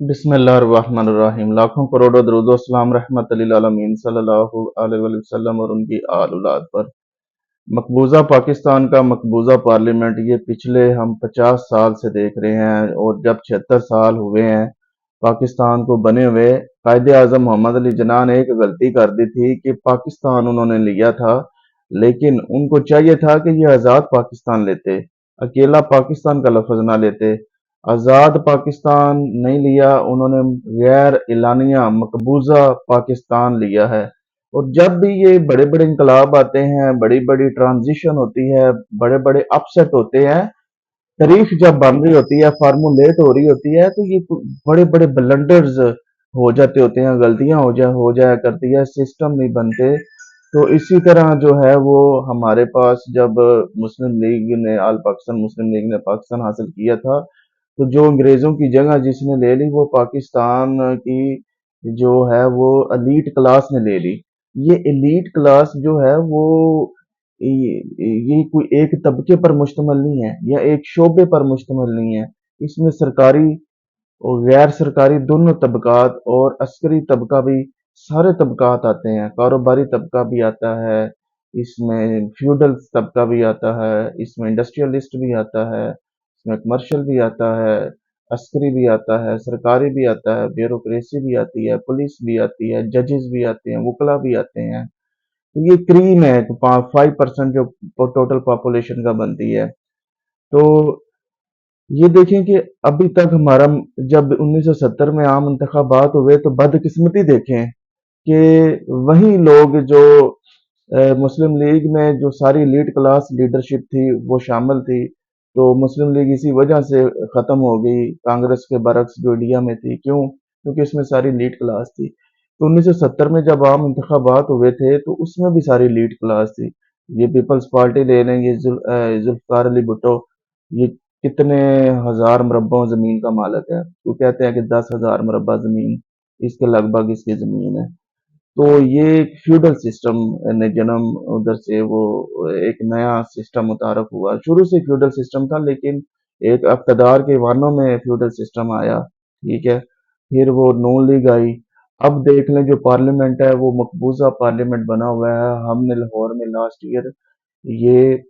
बिस्मिल्लाहिर्रहमानिर्रहीम। लाखों करोड़ों दरूदो सलाम रहमत लिल आलमीन सल्लल्लाहु अलैहि वसल्लम और उनकी आल औलाद पर। मकबूजा पाकिस्तान का मकबूजा पार्लियामेंट ये पिछले हम 50 साल से देख रहे हैं, और जब 76 साल हुए हैं पाकिस्तान को बने हुए, कायदे आजम मोहम्मद अली जिन्ना ने एक गलती कर दी थी कि पाकिस्तान उन्होंने लिया था, लेकिन उनको चाहिए था कि ये आज़ाद पाकिस्तान लेते, अकेला पाकिस्तान का लफ्ज ना लेते। आज़ाद पाकिस्तान नहीं लिया उन्होंने, गैर एलानिया मकबूजा पाकिस्तान लिया है। और जब भी ये बड़े बड़े इंकलाब आते हैं, बड़ी बड़ी ट्रांजिशन होती है, बड़े बड़े अपसेट होते हैं, तारीख जब बन रही होती है, फार्मूलेट हो रही होती है, तो ये बड़े बड़े ब्लंडर्स हो जाते होते हैं, गलतियां हो जाया करती है, सिस्टम नहीं बनते। तो इसी तरह जो है वो हमारे पास जब मुस्लिम लीग ने आल पाकिस्तान मुस्लिम लीग ने पाकिस्तान हासिल किया था, तो जो अंग्रेजों की जगह जिसने ले ली वो पाकिस्तान की जो है वो एलीट क्लास ने ले ली। ये एलीट क्लास जो है वो ये कोई एक तबके पर मुश्तमिल नहीं है या एक शोबे पर मुश्तमिल नहीं है। इसमें सरकारी और गैर सरकारी दोनों तबकात और अस्करी तबका भी, सारे तबकात आते हैं, कारोबारी तबका भी आता है, इसमें फ्यूडल तबका भी आता है, इसमें इंडस्ट्रियलिस्ट भी आता है, इसमें कमर्शियल भी आता है, अस्करी भी आता है, सरकारी भी आता है, ब्यूरोक्रेसी भी आती है, पुलिस भी आती है, जजेस भी आते हैं, वकला भी आते हैं। तो ये क्रीम है 5% जो टोटल पॉपुलेशन का बनती है। तो ये देखें कि अभी तक हमारा, जब 1970 में आम इंतखाबात हुए तो बदकिस्मती देखें कि वही लोग जो मुस्लिम लीग में जो सारी लीड क्लास लीडरशिप थी वो शामिल थी, तो मुस्लिम लीग इसी वजह से ख़त्म हो गई कांग्रेस के बरक्स जो इंडिया में थी। क्यों? क्योंकि इसमें सारी लीड क्लास थी। तो 1970 में जब आम इंतखाबात हुए थे तो उसमें भी सारी लीड क्लास थी। ये पीपल्स पार्टी ले लें, ये जुल्फ़िकार अली भुट्टो, ये कितने हजार मुरब्बों जमीन का मालिक है। वो कहते हैं कि 10,000 मुरब्बा जमीन इसके लगभग इसकी जमीन है। तो ये एक फ्यूडल सिस्टम ने जन्म, उधर से वो एक नया सिस्टम मुतारफ हुआ। शुरू से फ्यूडल सिस्टम था, लेकिन एक इक़्तिदार के वानों में फ्यूडल सिस्टम आया, ठीक है। फिर वो नून लीग आई। अब देख लें जो पार्लियामेंट है वो मकबूजा पार्लियामेंट बना हुआ है। हमने लाहौर में लास्ट ईयर ये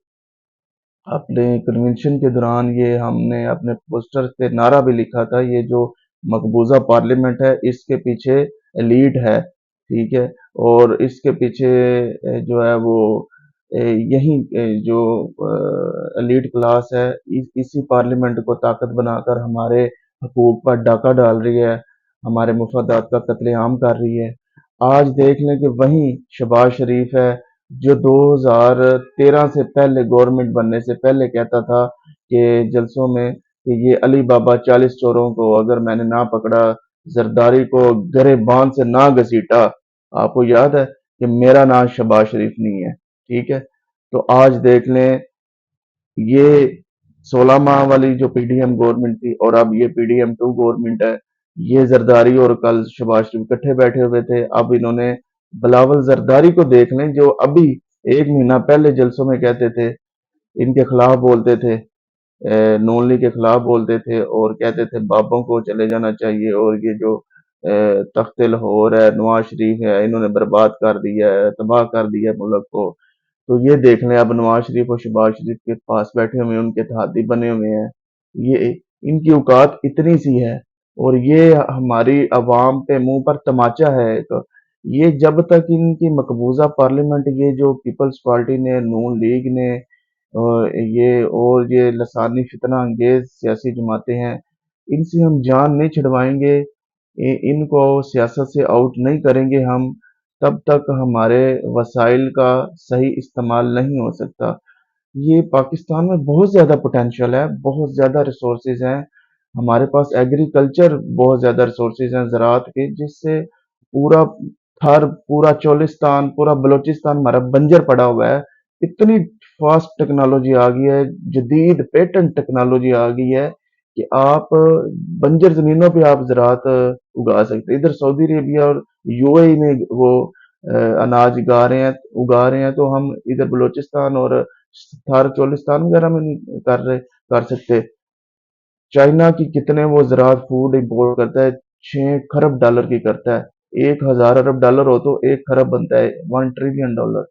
अपने कन्वेंशन के दौरान ये हमने अपने पोस्टर पे नारा भी लिखा था, ये जो मकबूजा पार्लियामेंट है इसके पीछे एलीट है, ठीक है। और इसके पीछे जो है वो यही जो एलीट क्लास है इसी पार्लियामेंट को ताकत बनाकर हमारे हकूक पर डाका डाल रही है, हमारे मुफादात का कत्लेआम कर रही है। आज देख लें कि वही शहबाज शरीफ है जो 2013 से पहले, गवर्नमेंट बनने से पहले कहता था कि जलसों में कि ये अली बाबा 40 चोरों को अगर मैंने ना पकड़ा, जरदारी को गरे बांध से ना घसीटा, आपको याद है कि मेरा नाम शहबाज शरीफ नहीं है, ठीक है। तो आज देख लें ये 16 माह वाली जो पीडीएम गवर्नमेंट थी और अब ये पीडीएम 2 गवर्नमेंट है, ये जरदारी और कल शहबाज शरीफ इकट्ठे बैठे हुए थे। अब इन्होंने बिलावल जरदारी को देख लें जो अभी एक महीना पहले जलसों में कहते थे, इनके खिलाफ बोलते थे, नून लीग के खिलाफ बोलते थे और कहते थे बाबों को चले जाना चाहिए, और ये जो तख्त लाहौर है, नवाज शरीफ है, इन्होंने बर्बाद कर दिया है, तबाह कर दिया है मुल्क को। तो ये देख लें अब नवाज शरीफ और शहबाज शरीफ के पास बैठे हुए हैं, उनके इत्तेहादी बने हुए हैं। ये इनकी औकात इतनी सी है, और ये हमारी अवाम पे मुंह पर तमाचा है एक। ये जब तक इनकी मकबूजा पार्लियामेंट, ये जो पीपल्स पार्टी ने, नून लीग ने और ये लसानी फितना अंगेज सियासी जमातें हैं, इनसे हम जान नहीं छिड़वाएंगे, इनको सियासत से आउट नहीं करेंगे हम, तब तक हमारे वसाइल का सही इस्तेमाल नहीं हो सकता। ये पाकिस्तान में बहुत ज़्यादा पोटेंशियल है, बहुत ज़्यादा रिसोर्सेज हैं। हमारे पास एग्रीकल्चर बहुत ज़्यादा रिसोर्सेज हैं ज़राअत के, जिससे पूरा थार, पूरा चोलिस्तान, पूरा बलूचिस्तान हमारा बंजर पड़ा हुआ है। इतनी फास्ट टेक्नोलॉजी आ गई है, जदीद पेटेंट टेक्नोलॉजी आ गई है कि आप बंजर ज़मीनों पे आप ज़राअत उगा सकते हैं। इधर सऊदी अरेबिया और यूएई में वो अनाज उगा रहे हैं, तो हम इधर बलूचिस्तान और थार चोलिस्तान वगैरह में नहीं कर सकते। चाइना की कितने वो ज़राअत फूड इंपोर्ट करता है, 6 खरब डॉलर की करता है। 1000 अरब डॉलर हो तो 1 खरब बनता है, 1 ट्रिलियन डॉलर।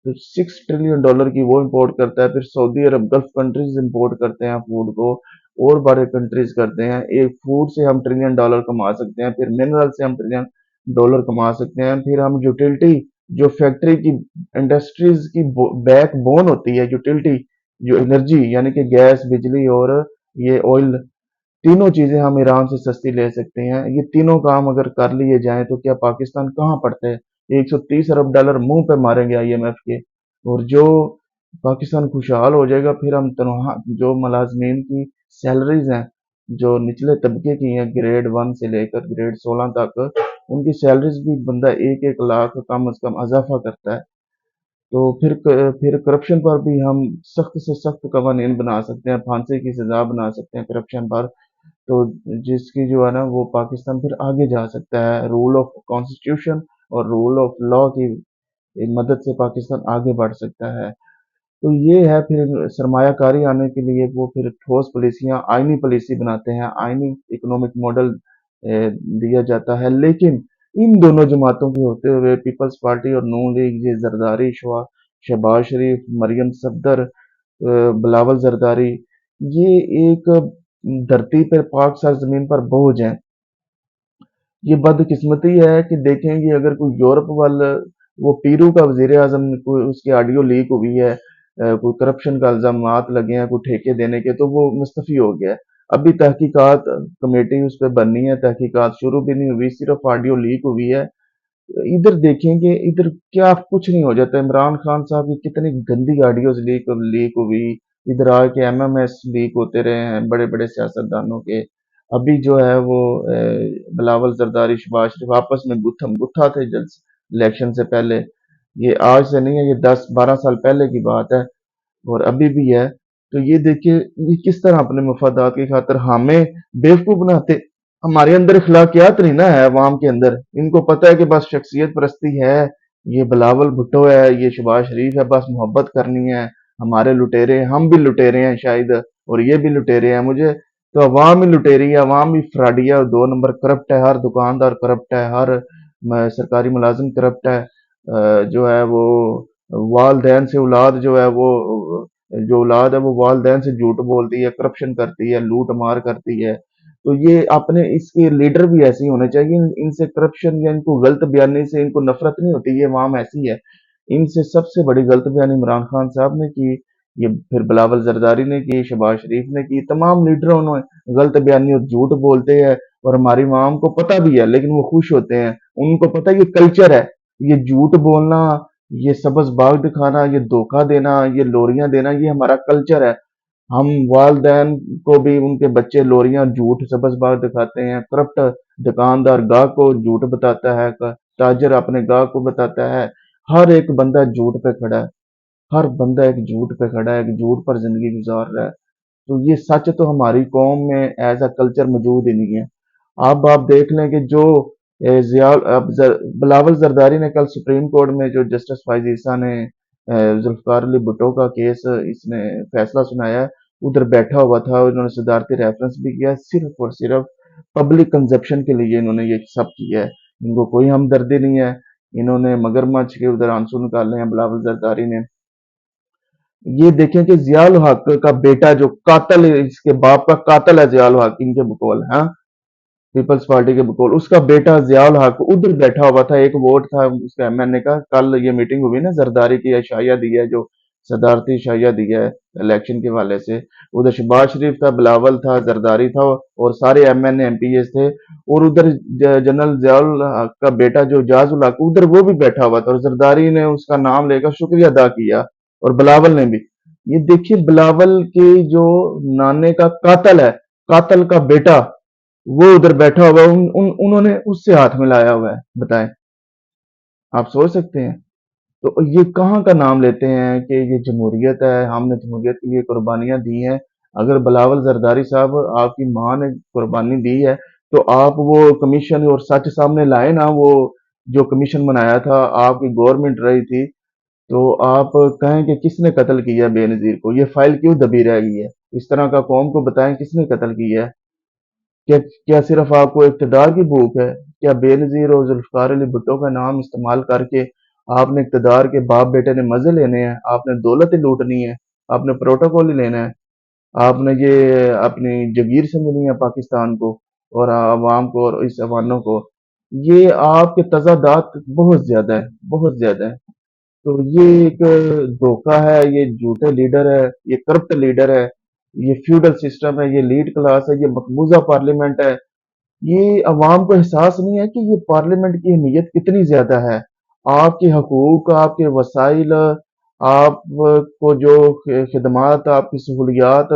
तो 6 ट्रिलियन डॉलर की वो इंपोर्ट करता है। फिर सऊदी अरब, गल्फ कंट्रीज इंपोर्ट करते हैं फूड को, और बड़े कंट्रीज करते हैं। एक फूड से हम ट्रिलियन डॉलर कमा सकते हैं, फिर मिनरल से हम ट्रिलियन डॉलर कमा सकते हैं, फिर हम यूटिलिटी, जो फैक्ट्री की, इंडस्ट्रीज की बैक बोन होती है यूटिलिटी, जो एनर्जी यानी कि गैस, बिजली और ये ऑयल, तीनों चीजें हम ईरान से सस्ती ले सकते हैं। ये तीनों काम अगर कर लिए जाएं तो क्या पाकिस्तान कहाँ पड़ता है? 130 अरब डॉलर मुंह पे मारेंगे आईएमएफ के, और जो पाकिस्तान खुशहाल हो जाएगा। फिर हम तनहा जो मुलाजमीन की सैलरीज हैं, जो निचले तबके की हैं, ग्रेड 1 से लेकर ग्रेड 16 तक, उनकी सैलरीज भी बंदा 1-1 लाख कम अज कम इजाफा करता है। तो फिर करप्शन पर भी हम सख्त से सख्त कवानीन बना सकते हैं, फांसी की सजा बना सकते हैं करप्शन पर। तो जिसकी जो है ना, वो पाकिस्तान फिर आगे जा सकता है, रूल ऑफ कॉन्स्टिट्यूशन और रूल ऑफ लॉ की मदद से पाकिस्तान आगे बढ़ सकता है। तो ये है, फिर सरमायाकारी आने के लिए वो फिर ठोस पॉलिसियां, आईनी पॉलिसी बनाते हैं, आईनी इकोनॉमिक मॉडल दिया जाता है। लेकिन इन दोनों जमातों के होते हुए पीपल्स पार्टी और नून लीग, ये जरदारी, शहबाज शरीफ, मरियम सफदर, बिलावल जरदारी, ये एक धरती पर, पाक सार जमीन पर बोझ हैं। ये बदकिस्मती है कि देखेंगे, अगर कोई यूरोप वाला, वो पीरू का वजीर आजम, कोई उसकी ऑडियो लीक हुई है, कोई करप्शन का इल्जामात लगे हैं कोई ठेके देने के, तो वो मुस्तफी हो गया है। अभी तहकीकात कमेटी उस पर बननी है, तहकीकात शुरू भी नहीं हुई, सिर्फ ऑडियो लीक हुई है। इधर देखेंगे, इधर क्या कुछ नहीं हो जाता। इमरान खान साहब की कितनी गंदी ऑडियोज लीक लीक हुई, इधर आके एमएमएस लीक होते रहे हैं बड़े बड़े सियासतदानों के। अभी जो है वो बिलावल जरदारी, शहबाज शरीफ आपस में गुत्थम गुत्था थे जब इलेक्शन से पहले। ये आज से नहीं है, ये 10-12 साल पहले की बात है, और अभी भी है। तो ये देखिए, ये किस तरह अपने मफादात की खातिर हमें बेवकूफ बनाते। हमारे अंदर इखलाकियात नहीं ना है अवाम के अंदर। इनको पता है कि बस शख्सियत परस्ती है, ये बिलावल भुट्टो है, ये शहबाज शरीफ है, बस मोहब्बत करनी है, हमारे लुटेरे हैं, हम भी लुटेरे हैं शायद, और ये भी लुटेरे हैं। मुझे तो अवाम ही लुटेरी है, अवाम ही फ्रॉडी है, 2 नंबर करप्ट है, हर दुकानदार करप्ट है, हर सरकारी मुलाजिम करप्ट है। जो है वो वालदैन से औलाद जो है वो, जो औलाद है वो वालदैन से झूठ बोलती है, करप्शन करती है, लूट मार करती है। तो ये अपने इसके लीडर भी ऐसे ही होने चाहिए। इनसे करप्शन या इनको गलत बयानी से इनको नफरत नहीं होती, ये अवाम ऐसी है। इनसे सबसे बड़ी गलत बयानी इमरान खान साहब ने की, ये फिर बिलावल जरदारी ने की, शहबाज शरीफ ने की, तमाम लीडरों ने गलत बयानी और झूठ बोलते हैं, और हमारी अवाम को पता भी है, लेकिन वो खुश होते हैं। उनको पता है ये कल्चर है, ये झूठ बोलना, ये सबज बाग दिखाना, ये धोखा देना, ये लोरियां देना, ये हमारा कल्चर है। हम वालदैन को भी उनके बच्चे लोरियां, झूठ, सबज बाग दिखाते हैं। करप्ट दुकानदार गाहक को झूठ बताता है, ताजर अपने गाहक को बताता है। हर एक बंदा झूठ पे खड़ा है, हर बंदा एक झूठ पे खड़ा है, एक झूठ पर जिंदगी गुजार रहा है। तो ये सच तो हमारी कौम में एज अ कल्चर मौजूद ही नहीं है। अब आप देख लें कि जो बिलावल जरदारी ने कल सुप्रीम कोर्ट में, जो जस्टिस फाइज ईसा ने जुल्फकार अली भुट्टो का केस, इसने फैसला सुनाया, उधर बैठा हुआ था। उन्होंने सदारती रेफरेंस भी किया, सिर्फ और सिर्फ पब्लिक कंजप्शन के लिए इन्होंने ये सब किया है। इनको कोई हमदर्दी नहीं है। इन्होंने मगरमच्छ के उधर आंसू निकाले हैं बिलावल जरदारी ने। ये देखें कि जियाउल हक का बेटा जो कातल है, इसके बाप का कातल है जियाउल हक, इनके बकौल, हाँ, पीपल्स पार्टी के बकौल, उसका बेटा जियाउल हक उधर बैठा हुआ था। एक वोट था उसका एमएनए का। कल ये मीटिंग हुई ना, जरदारी की अशाया दी है, जो सदारती शाया दी है इलेक्शन के हवाले से। उधर शहबाज शरीफ था, बिलावल था, जरदारी था, और सारे एमएनए एमपीएस थे। और उधर जनरल जियाउल हक का बेटा जो जाजुल हक, उधर वो भी बैठा हुआ था, और जरदारी ने उसका नाम लेकर शुक्रिया अदा किया, और बिलावल ने भी। ये देखिए, बिलावल के जो नाने का कातल है, कातल का बेटा, वो उधर बैठा हुआ है, उन्होंने उससे हाथ मिलाया हुआ है। बताएं, आप सोच सकते हैं? तो ये कहाँ का नाम लेते हैं कि ये जमहूरियत है, हमने जमहूरियत के लिए कुर्बानियां दी हैं। अगर बिलावल जरदारी साहब, आपकी माँ ने कुर्बानी दी है, तो आप वो कमीशन और सच सामने लाए ना। वो जो कमीशन बनाया था, आपकी गवर्नमेंट रही थी, तो आप कहें कि किसने कत्ल किया बेनजीर को, ये फाइल क्यों दबी रह गई है? इस तरह का कौम को बताएं किसने कत्ल किया है? क्या सिर्फ आपको इक़्तिदार की भूख है? क्या बेनज़ीर और ज़ुल्फ़िकार अली भुट्टो का नाम इस्तेमाल करके आपने इक़्तिदार के बाप बेटे ने मज़े लेने हैं? आपने दौलत ही लूटनी है? आपने प्रोटोकॉल ही लेना है? आपने ये अपनी जगीर समझनी है पाकिस्तान को और अवाम को और इस अवानों को? ये आपके तज़ादात बहुत ज़्यादा है, बहुत ज़्यादा है। तो ये एक धोखा है, ये झूठे लीडर है, ये करप्ट लीडर है, ये फ्यूडल सिस्टम है, ये लीड क्लास है, ये मकबूजा पार्लियामेंट है। ये अवाम को एहसास नहीं है कि ये पार्लियामेंट की अहमियत कितनी ज्यादा है। आपके हकूक, आपके वसाइल, आपको जो खिदमात, आपकी सहूलियात,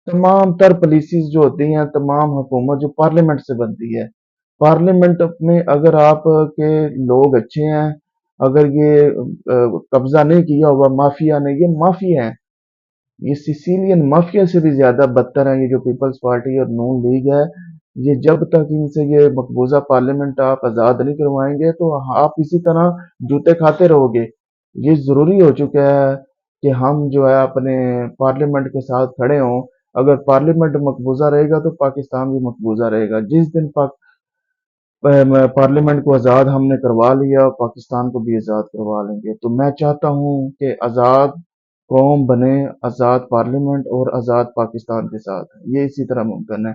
तमाम तर पॉलिसीज जो होती हैं, तमाम हुकूमत जो पार्लियामेंट से बनती है। पार्लियामेंट में अगर आप के लोग अच्छे हैं, अगर ये कब्जा नहीं किया हुआ माफिया ने, ये माफिया है, ये सिसिलियन माफिया से भी ज्यादा बदतर है। ये जो पीपल्स पार्टी और नून लीग है, ये जब तक इनसे ये मकबूजा पार्लियामेंट आप आजाद नहीं करवाएंगे तो आप इसी तरह जूते खाते रहोगे। ये जरूरी हो चुका है कि हम जो है अपने पार्लियामेंट के साथ खड़े हों। अगर पार्लियामेंट मकबूजा रहेगा तो पाकिस्तान भी मकबूजा रहेगा। जिस दिन पार्लियामेंट को आज़ाद हमने करवा लिया, पाकिस्तान को भी आज़ाद करवा लेंगे। तो मैं चाहता हूँ कि आज़ाद कौम बने, आज़ाद पार्लियामेंट और आज़ाद पाकिस्तान के साथ। ये इसी तरह मुमकिन है।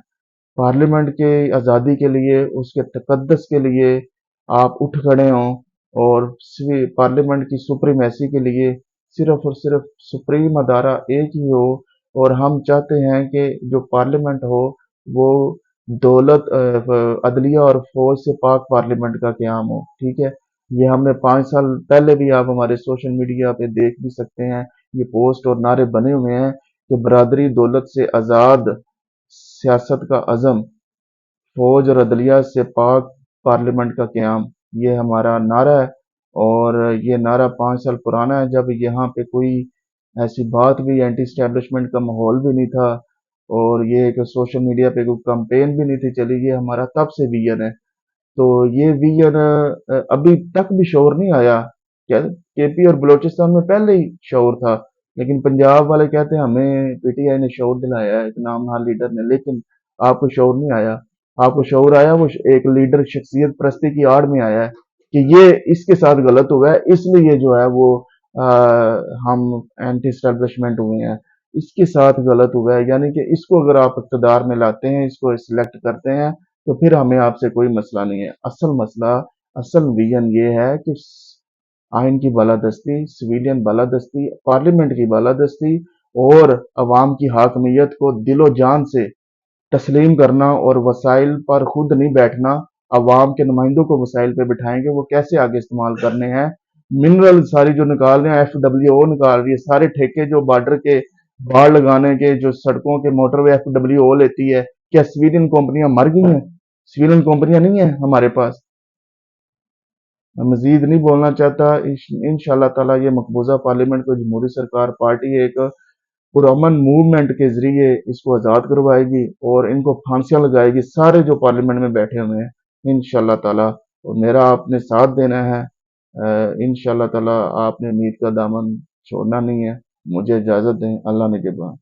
पार्लियामेंट के आज़ादी के लिए, उसके तकद्दस के लिए आप उठ खड़े हों और पार्लियामेंट की सुप्रीमेसी के लिए सिर्फ और सिर्फ सुप्रीम अदारा एक ही हो। और हम चाहते हैं कि जो पार्लियामेंट हो वो दौलत, अदलिया और फौज से पाक पार्लियामेंट का क़याम हो। ठीक है, ये हमने 5 साल पहले भी आप हमारे सोशल मीडिया पे देख भी सकते हैं, ये पोस्ट और नारे बने हुए हैं कि बरादरी दौलत से आज़ाद, सियासत का अज़म, फौज और अदलिया से पाक पार्लियामेंट का क़याम, ये हमारा नारा है। और ये नारा 5 साल पुराना है, जब यहाँ पे कोई ऐसी बात भी, एंटी स्टैब्लिशमेंट का माहौल भी नहीं था और ये एक सोशल मीडिया पे कोई कंपेन भी नहीं थी चली। ये हमारा तब से विजन है। तो ये विजन अभी तक भी शोर नहीं आया। क्या केपी और बलूचिस्तान में पहले ही शोर था, लेकिन पंजाब वाले कहते हैं हमें पीटीआई ने शोर दिलाया है, एक नामहार लीडर ने। लेकिन आपको शोर नहीं आया। आपको शोर आया वो एक लीडर शख्सियत परस्ती की आड़ में आया है कि ये इसके साथ गलत हुआ है, इसलिए जो है वो आ, हम एंटी स्टैब्लिशमेंट हुए हैं, इसके साथ गलत हुआ है। यानी कि इसको अगर आप इक़्तिदार में लाते हैं, इसको सिलेक्ट करते हैं, तो फिर हमें आपसे कोई मसला नहीं है। असल मसला, असल विजन ये है कि आइन की बालादस्ती, सिविलियन बालादस्ती, पार्लियामेंट की बालादस्ती और अवाम की हाकमियत को दिलो जान से तस्लीम करना और वसाइल पर खुद नहीं बैठना। अवाम के नुमाइंदों को वसाइल पे बिठाएंगे, वो कैसे आगे इस्तेमाल करने हैं। मिनरल सारी जो निकाल रहे हैं, FWO निकाल रही है, सारे ठेके जो बॉर्डर के बाढ़ लगाने के, जो सड़कों के मोटरवे FWO लेती है। क्या सिविलियन कंपनियां मर गई हैं? सिविलियन कंपनियां नहीं है हमारे पास। मैं मजीद नहीं बोलना चाहता। इंशाल्लाह ताला ये मकबूजा पार्लियामेंट को जमहूरी सरकार पार्टी एक पुरअमन मूवमेंट के जरिए इसको आज़ाद करवाएगी और इनको फांसियां लगाएगी, सारे जो पार्लियामेंट में बैठे हुए हैं, इंशाल्लाह ताला। और मेरा आपने साथ देना है। इंशाल्लाह ताला आपने उम्मीद का दामन छोड़ना नहीं है। मुझे इजाज़त दें। अल्लाह निगहबान।